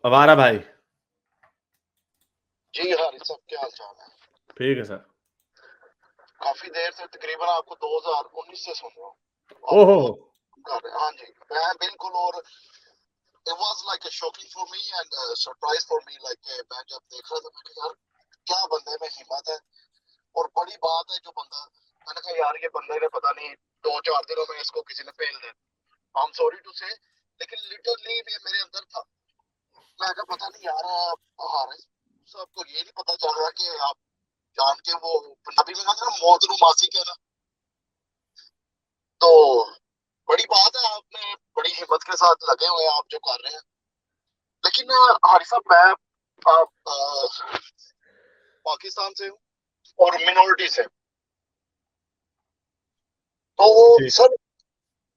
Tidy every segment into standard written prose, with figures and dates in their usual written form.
अवारा भाई। जी हारिस साहब, क्या हाल चाल है? ठीक है सर। काफी देर से, तकरीबन आपको 2019 से सुन रहा हूँ। ओहो। बहुत कर रहे हैं। हाँ जी, मैं बिल्कुल। और it was like a shocking for me and surprise for me. Like मैं जब देख रहा था, मैंने कहा यार, क्या बंदे में हिम्मत है और बड़ी बात है जो बंदा। मैंने कहा यार, ये बंदे ने पता नहीं 2-4 दिनों में इसको किसी ने फेल दे। I am sorry to say, लेकिन लिटरली ये मेरे अंदर था। मैं कहा पता नहीं यार, हारिस सबको ये नहीं पता चल रहा कि आप जान के वो पंजाबी में कहते हैं ना, मौत नू मासी कहना। तो बड़ी बात है, आपने बड़ी हिम्मत के साथ लगे हुए हैं, आप जो कर रहे हैं। लेकिन हारिस साहब, मैं पाकिस्तान से हूँ और मिनोरिटी से। तो जी। सर,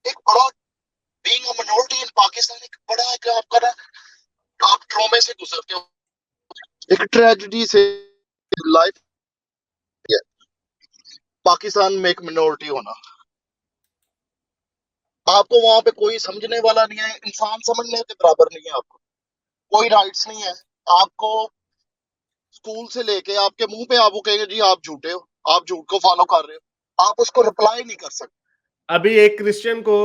एक बड़ा बीइंग अ मिनोरिटी इन पाकिस्तान, एक बड़ा एक आपका ना, आप ट्रॉमे से गुजरते हो, एक ट्रेजेडी से लाइफ है पाकिस्तान में एक मिनोरिटी होना। आपको वहां पे कोई समझने वाला नहीं है, इंसान समझने के बराबर नहीं है। आपको कोई राइट्स नहीं है। आपको स्कूल से लेके आपके मुंह पे आप वो कहेंगे जी आप झूठे हो, आप झूठ को फॉलो कर रहे हो, आप उसको रिप्लाई नहीं कर सकते। अभी एक क्रिश्चियन को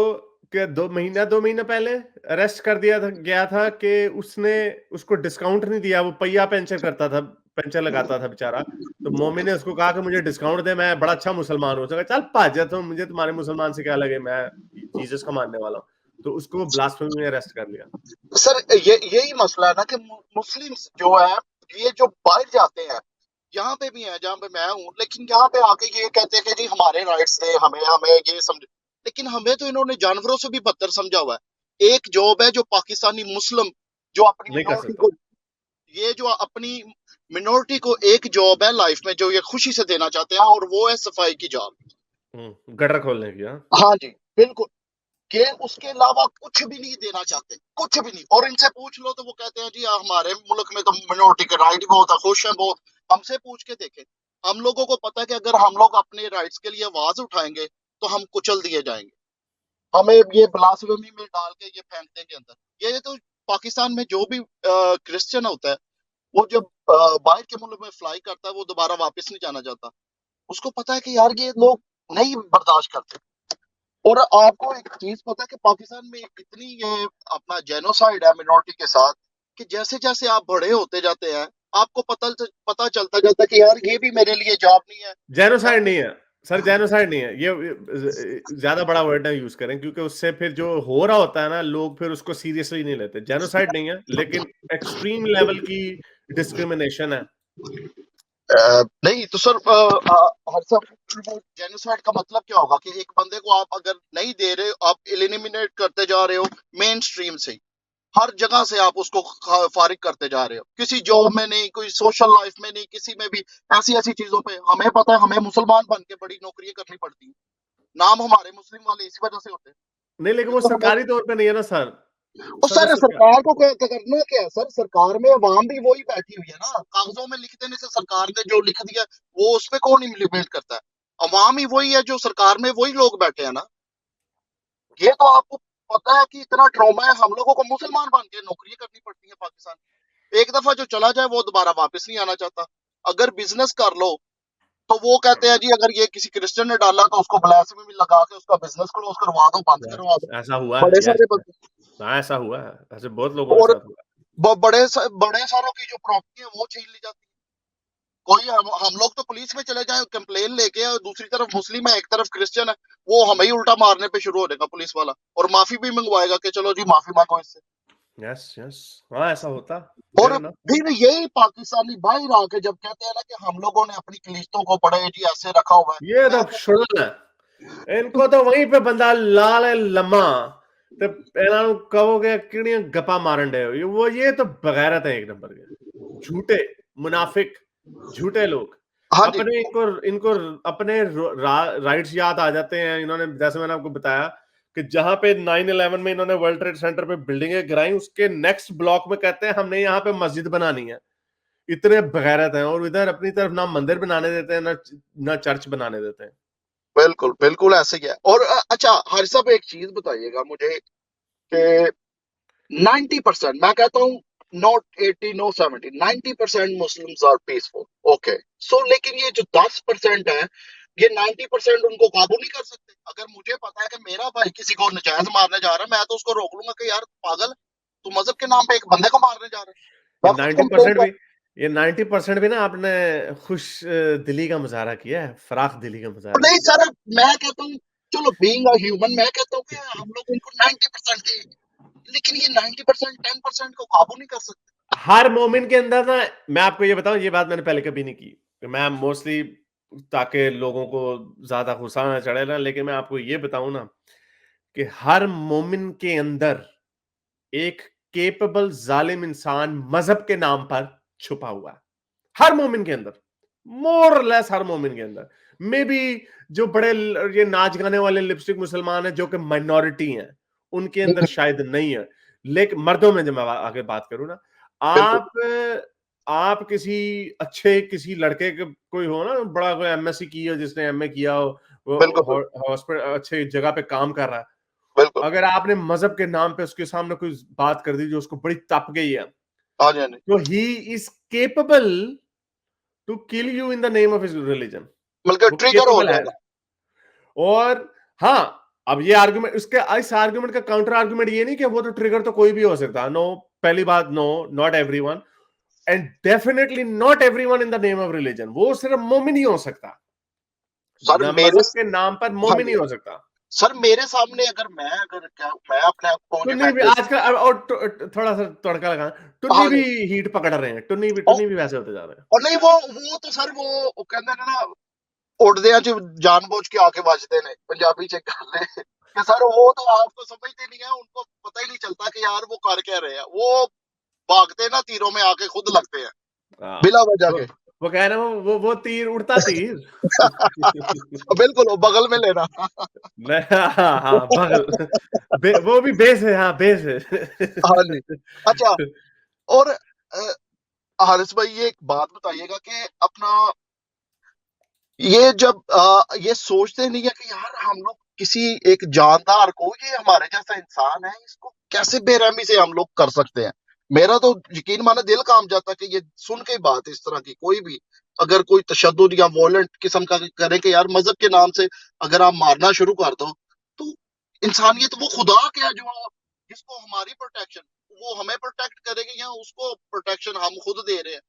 क्या 2 महीना पहले अरेस्ट कर दिया था, गया था कि उसने उसको डिस्काउंट नहीं दिया। वो पहिया पंचर करता था, पंचर लगाता था बेचारा। तो मौमी ने उसको कहा कि मुझे डिस्काउंट दे, मैं बड़ा अच्छा मुसलमान हूँ। उसने कहा चल भाजा, तो मुझे तुम्हारे मुसलमान से क्या लगे, मैं जीसस को मानने वाला हूँ। तो उसको ब्लास्फेमी में अरेस्ट कर लिया। सर, ये यही मसला है ना कि मुस्लिम जो है, ये जो बाहर जाते हैं, यहाँ पे भी है जहाँ पे मैं हूँ, लेकिन यहाँ पे आके ये कहते हैं कि जी हमारे राइट्स दे, हमें हमें ये समझ। लेकिन हमें तो इन्होंने जानवरों से भी बदतर समझा हुआ है। एक जॉब है जो पाकिस्तानी मुस्लिम जो अपनी नहीं कर मिनोरिटी सकता। को, ये जो अपनी मिनोरिटी को एक जॉब है लाइफ में जो ये खुशी से देना चाहते हैं, और वो है सफाई की जॉब। गटर खोलने की। हाँ। हाँ जी, बिल्कुल। कि उसके अलावा कुछ भी नहीं देना चाहते, कुछ भी नहीं। और इनसे पूछ लो तो वो कहते हैं जी हमारे मुल्क में तो मिनोरिटी के राइट बहुत है, खुश है बहुत। हमसे पूछ के देखें, हम लोगों को पता है कि अगर हम लोग अपने राइट्स के लिए आवाज उठाएंगे तो हम कुचल दिए जाएंगे। हमें ये ब्लास्फेमी में डाल के ये फेंक देंगे अंदर। ये तो पाकिस्तान में जो भी क्रिश्चियन होता है, वो जब बाहर के मुल्क में फ्लाई करता है, वो दोबारा वापस नहीं जाना चाहता। उसको पता है कि यार ये लोग नहीं बर्दाश्त करते। और आपको एक चीज पता है कि पाकिस्तान में इतनी ये अपना जेनोसाइड है मिनोरिटी के साथ, कि जैसे जैसे आप बड़े होते जाते हैं, आपको पता चलता जाता है कि यार ये भी मेरे लिए जॉब नहीं है। जेनोसाइड नहीं है सर, जेनोसाइड नहीं है। ये ज्यादा बड़ा वर्ड ना यूज करें, क्योंकि उससे फिर जो हो रहा होता है ना, लोग फिर उसको सीरियसली नहीं लेते। जेनोसाइड नहीं है, लेकिन एक्सट्रीम लेवल की डिस्क्रिमिनेशन है। नहीं तो सर, हर सब जेनोसाइड का मतलब क्या होगा कि एक बंदे को आप अगर नहीं दे रहे, आप एलिमिनेट करते जा रहे हो मेन स्ट्रीम से। हर जगह से आप उसको फारिग करते जा रहे हो, किसी जॉब में नहीं, कोई सोशल लाइफ में नहीं, किसी में भी। ऐसी ऐसी चीजों पे हमें पता है, हमें मुसलमान बन के बड़ी नौकरियां करनी पड़ती है। नाम हमारे मुस्लिम वाले इसी वजह से होते हैं, नहीं, लेकिन वो क्योंकि हमें। सरकारी तौर पे नहीं है ना सर। और सर वो सर, सरकार। सरकार को करना क्या है? सर, सरकार में अवाम भी वही बैठी हुई है ना, कागजों में लिख देने से सरकार ने जो लिख दिया वो उस पे कौन इम्प्लीमेंट करता है? अवाम ही वही है, जो सरकार में वही लोग बैठे हैं ना। ये तो आपको पता है कि इतना ट्रॉमा है, हम लोगों को मुसलमान बन के नौकरी करनी पड़ती है पाकिस्तान। एक दफा जो चला जाए वो दोबारा वापस नहीं आना चाहता। अगर बिजनेस कर लो तो वो कहते हैं जी अगर ये किसी क्रिश्चियन ने डाला तो उसको ब्लास्फेमी में लगा के उसका बिजनेस क्लोज करवा दो, बंद करवा दो। ऐसा हुआ है, बड़े यस। सारे बंदे। हाँ, ऐसा हुआ है, ऐसे बहुत लोगों के और साथ हुआ बड़े सारों की जो प्रॉपर्टी है वो छीन ली जाती है। कोई हम लोग तो पुलिस में चले जाए कंप्लेन लेके, और दूसरी तरफ मुस्लिम है, एक तरफ क्रिश्चियन है, वो हमें ही उल्टा मारने पे शुरू हो जाएगा पुलिस वाला, और माफी भी मंगवाएगा कि चलो जी माफी मांगो इससे। है। Yes, yes. हाँ, ऐसा होता। और फेयर इनफ। फिर यही पाकिस्तानी बाहर आके जब कहते हैं ना कि हम लोगों ने अपनी कलीसियों को पढ़े जी ऐसे रखा हुआ है, ये तो मैं तो। शुड़ल है। इनको तो वहीं पे बंदा लाल है लम्मा। ते ਇਹਨਾਂ ਨੂੰ कहोगे किड़ियां गप्पा मारन डे हो, ये तो बगैरत है एक नंबर के। झूठे, मुनाफिक, झूठे लोग। हाँ जी। अपने इनको इनको अपने राइट्स याद आ जाते हैं। इन्होंने, जैसे मैंने आपको बताया, कि जहां पे 9/11 में इन्होंने वर्ल्ड ट्रेड सेंटर पे बिल्डिंगें गिराई, उसके नेक्स्ट ब्लॉक में कहते हैं हमने यहाँ पे मस्जिद बनानी है। इतने बगैरत हैं। और इधर अपनी तरफ ना मंदिर बनाने देते हैं, ना चर्च बनाने देते हैं। बिल्कुल बिल्कुल ऐसे ही है। और अच्छा हर सब एक चीज बताइएगा मुझे कि 90%, मैं कहता हूँ not 80, no 70, 90% Muslims are peaceful. Okay. So लेकिन ये जो 10% है, ये 90% उनको काबू नहीं कर सकते। अगर मुझे पता है कि मेरा भाई किसी को नजायज मारने जा रहा है, मैं तो उसको रोक लूंगा कि यार पागल, तू मजहब के नाम पे एक बंदे को मारने जा रहा है। ये मैं खुद 90% कंप्लेन भी ये 90% भी ना आपने खुश दिली का मुजाहरा किया है, फराख दिली का मुजाहरा नहीं किया सर, मैं कहता हूँ चलो बीइंग अ ह्यूमन, मैं कहता हूँ कि हम लोग उनको 90% देंगे, लेकिन ये 90% 10% को काबू नहीं कर सकते। है। हर मोमिन के अंदर ना, मैं आपको ये बताऊं, ये बात मैंने पहले कभी नहीं की, मैं मोस्टली ताकि लोगों को ज्यादा गुस्सा ना चढ़े ना, लेकिन मैं आपको ये बताऊं ना कि हर मोमिन के अंदर एक केपेबल जालिम इंसान मजहब के नाम पर छुपा हुआ है। हर मोमिन के अंदर, मोर लेस हर मोमिन के अंदर। मे बी जो बड़े ये नाच गाने वाले लिपस्टिक मुसलमान हैं जो कि माइनॉरिटी हैं, उनके अंदर शायद नहीं है, लेकिन मर्दों में जब मैं आगे बात करूं ना, बिल्कुल आप किसी अच्छे किसी लड़के के कोई हो ना, बड़ा कोई एमएससी किया हो, जिसने एमए किया हो, बिल्कुल वो हॉस्पिटल अच्छे जगह पे काम कर रहा है, बिल्कुल। अगर आपने मजहब के नाम पे उसके सामने कोई बात कर दी जो उसको बड़ी तप गई है, हाँ जी, हाँ जी। तो he is capable to kill you in the name of his religion. बल्कि वो ट्रिगर हो केपेबल है। जाएगा। और हाँ, अब ये आर्गुमेंट, इसके इस आर्गुमेंट का काउंटर आर्गुमेंट ये नहीं कि वो तो ट्रिगर तो कोई भी हो सकता है। नो, पहली बात, no, not everyone, and definitely not everyone in the name of religion. वो सिर्फ मोमिन ही हो सकता, सर न मेरे, मजहब के नाम पर हाँ मोमिन ही जी, हो सकता। सर मेरे सामने अगर मैं अपने आप को, मुझे टुन्नी भी मेंटल, आजकल और थोड़ा सा तड़का लगा, टुन्नी हाँ भी जी, हीट पकड़ रहे हैं, और, टुन्नी भी वैसे होते जा रहे हैं। और नहीं वो तो सर वो कहते हैं ना, उड़दे च जानबूझ के आके बजते ने पंजाबी च गल है कि सर वो तो आपको समझते नहीं है, उनको पता ही नहीं चलता कि यार वो कर क्या रहे हैं, वो भागते ना तीरों में आके खुद लगते हैं हाँ, बिला वजह वो के। वो कह रहे हैं, वो तीर उड़ता तीर। बिल्कुल वो बगल में लेना। हाँ हाँ, बगल, वो भी बेस है, हाँ बेस हाँ जी। है। अच्छा, और हारिस भाई ये एक बात बताइएगा कि अपना ये जब ये सोचते नहीं है कि यार हम लोग किसी एक जानदार को, ये हमारे जैसा इंसान है, इसको कैसे बेरहमी से हम लोग कर सकते हैं। मेरा तो यकीन माने दिल काम जाता कि ये सुन के बात इस तरह की कोई भी अगर कोई तशद्दुद या वॉलेंट किस्म का करे कि यार मजहब के नाम से अगर आप मारना शुरू कर दो, तो इंसानियत वो खुदा क्या जो जिसको हमारी प्रोटेक्शन, वो हमें प्रोटेक्ट करेगी या उसको प्रोटेक्शन हम खुद दे रहे हैं।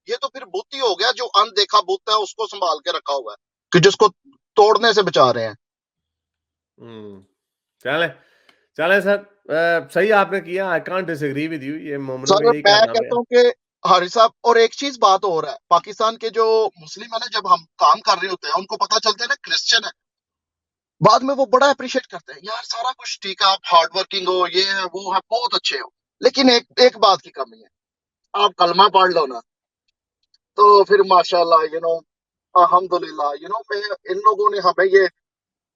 ये तो फिर बुत ही हो गया, जो अनदेखा बुत है उसको संभाल के रखा हुआ है कि जिसको तोड़ने से बचा रहे हैं। चले चले सर, सही आपने किया, I can't disagree with you, ये मोमिनों का सर यही मैं कारनामे कहता हैं। हूँ कि हारिस साहब, और एक चीज बात और है, पाकिस्तान के जो मुस्लिम है ना, जब हम काम कर रहे होते हैं उनको पता चलता है ना क्रिश्चियन है, बाद में वो बड़ा अप्रिशिएट करते हैं, यार सारा कुछ ठीक है, आप हार्ड वर्किंग हो, ये है वो है, बहुत अच्छे हो, लेकिन एक एक बात की कमी है, आप कलमा पढ़ लो ना, तो फिर माशाल्लाह अल्हम्दुलिल्लाह मैं, इन लोगों ने हमें ये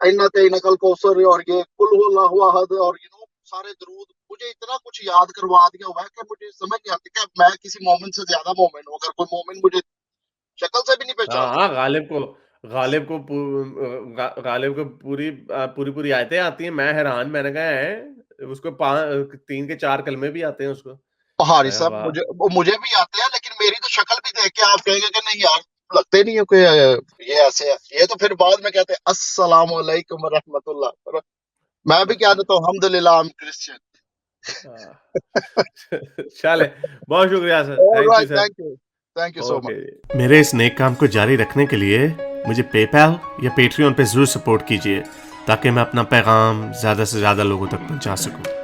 इन्नते नकल कौसर और ये कुल हुवल्लाहु अहद और सारे दरूद मुझे इतना कुछ याद करवा दिया हुआ है कि मुझे समझ नहीं आती कि मैं किसी मोमिन से ज्यादा मोमिन हूँ, अगर कोई मोमिन मुझे शक्ल से भी नहीं हाँ पहचान हाँ, सकता। गालिब को पूरी पूरी आयतें आती हैं। मैं हैरान, मैंने कहा है उसको 3 के 4 कलमे भी आते हैं उसको। हारिस मैं कहा साहब वाह। मुझे भी आते हैं, लेकिन मेरी तो शक्ल भी देख के आप कहेंगे कि नहीं यार लगते नहीं हो कि ये ऐसे है, ये तो फिर बाद में कहते हैं अस्सलाम वालेकुम रहमतुल्लाह, मैं भी क्या देता हूँ अल्हम्दुलिल्लाह आई एम क्रिश्चियन। हाँ। चले, बहुत शुक्रिया sir, thank you alright, sir. Thank you so much. Okay, मेरे इस नेक काम को जारी रखने के लिए मुझे पेपैल या पेट्रियन पे जरूर सपोर्ट कीजिए, ताकि मैं अपना पैगाम ज्यादा से ज्यादा लोगों तक पहुंचा सकूं।